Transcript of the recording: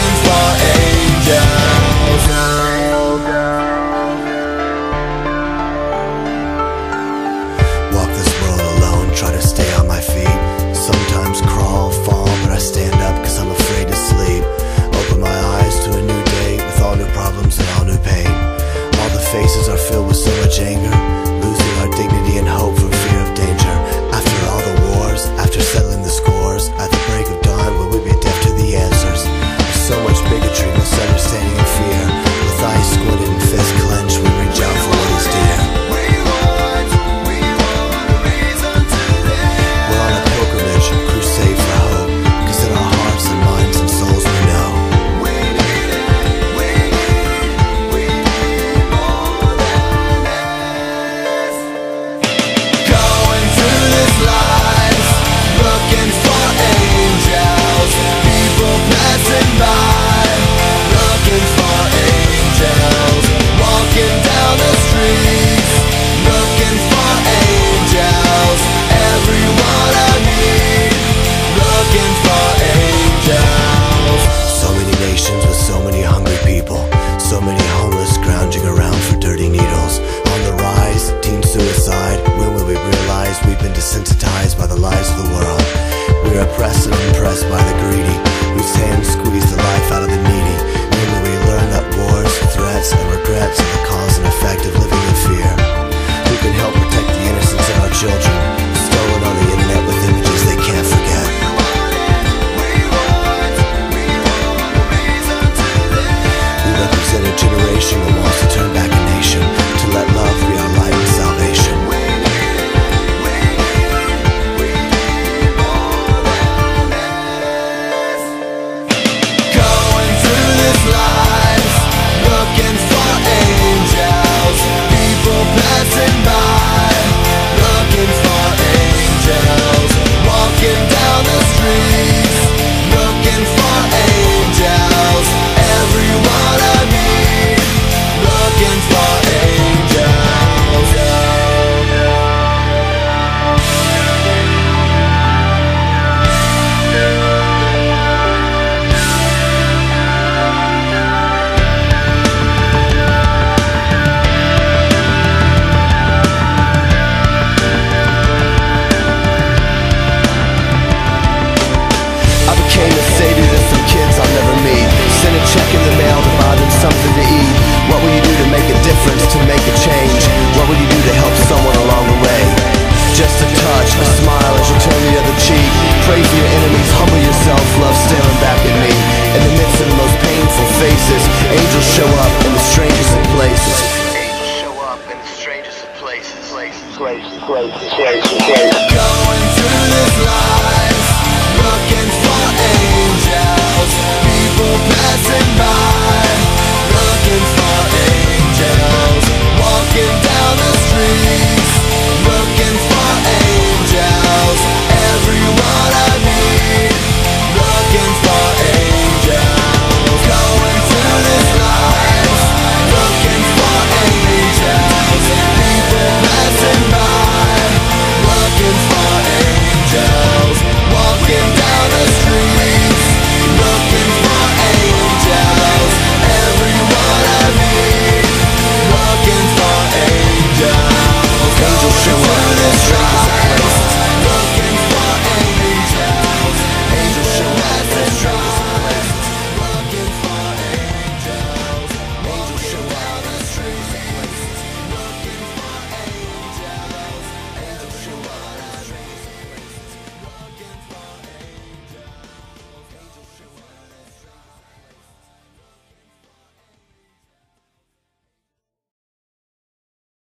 looking for angels. Walk this world alone, try to stay on my feet. Sometimes crawl, fall, but I stand up cause I'm afraid to sleep. Open my eyes to a new day with all new problems and all new pain. All the faces are filled with so much anger, losing our dignity and hope for fear of danger. After all the wars, after settling the scores, at the break of dawn will we be deaf to the answers? There's so much bigotry, misunderstanding and fear. With eyes squinted and fists clenched, we reach out for what is dear. We're on a pilgrimage, crusade for hope, cause in our hearts and minds and souls we know we need more than this. Going through this life, looking for angels. People passing by, looking for angels. Walking down the streets, looking for angels. Everyone I meet, looking for angels. So many nations with so many hungry people, so many homeless scrounging around for dirty needles. On the rise, teen suicide. When will we realize we've been desensitized by the lies of the world? We're oppressed and impressed by the greedy. We hand squeeze the life out of the needy. When will we learn that wars, threats, and regrets are the cause and effect of living in fear? Who can help protect the innocence of our children, stolen on the internet with images they can't forget? We represent a generation that wants to turn back a nation, to let love be our light and salvation. Going through this life, looking for angels. People passing by, looking for angels. Walking down the streets, looking for angels. Everyone I meet, looking for angels. I became a savior to some kids I'll never meet. Send a check in the mail to buy them something to eat. What will you do to make a difference, to make a change? What will you do to help someone along the way? Just a touch, a smile as you turn the other cheek. Pray for your enemies, humble yourself, love staring back at me. In the midst of the most painful faces, angels show up in the strangest of places. Angels show up in the strangest of places.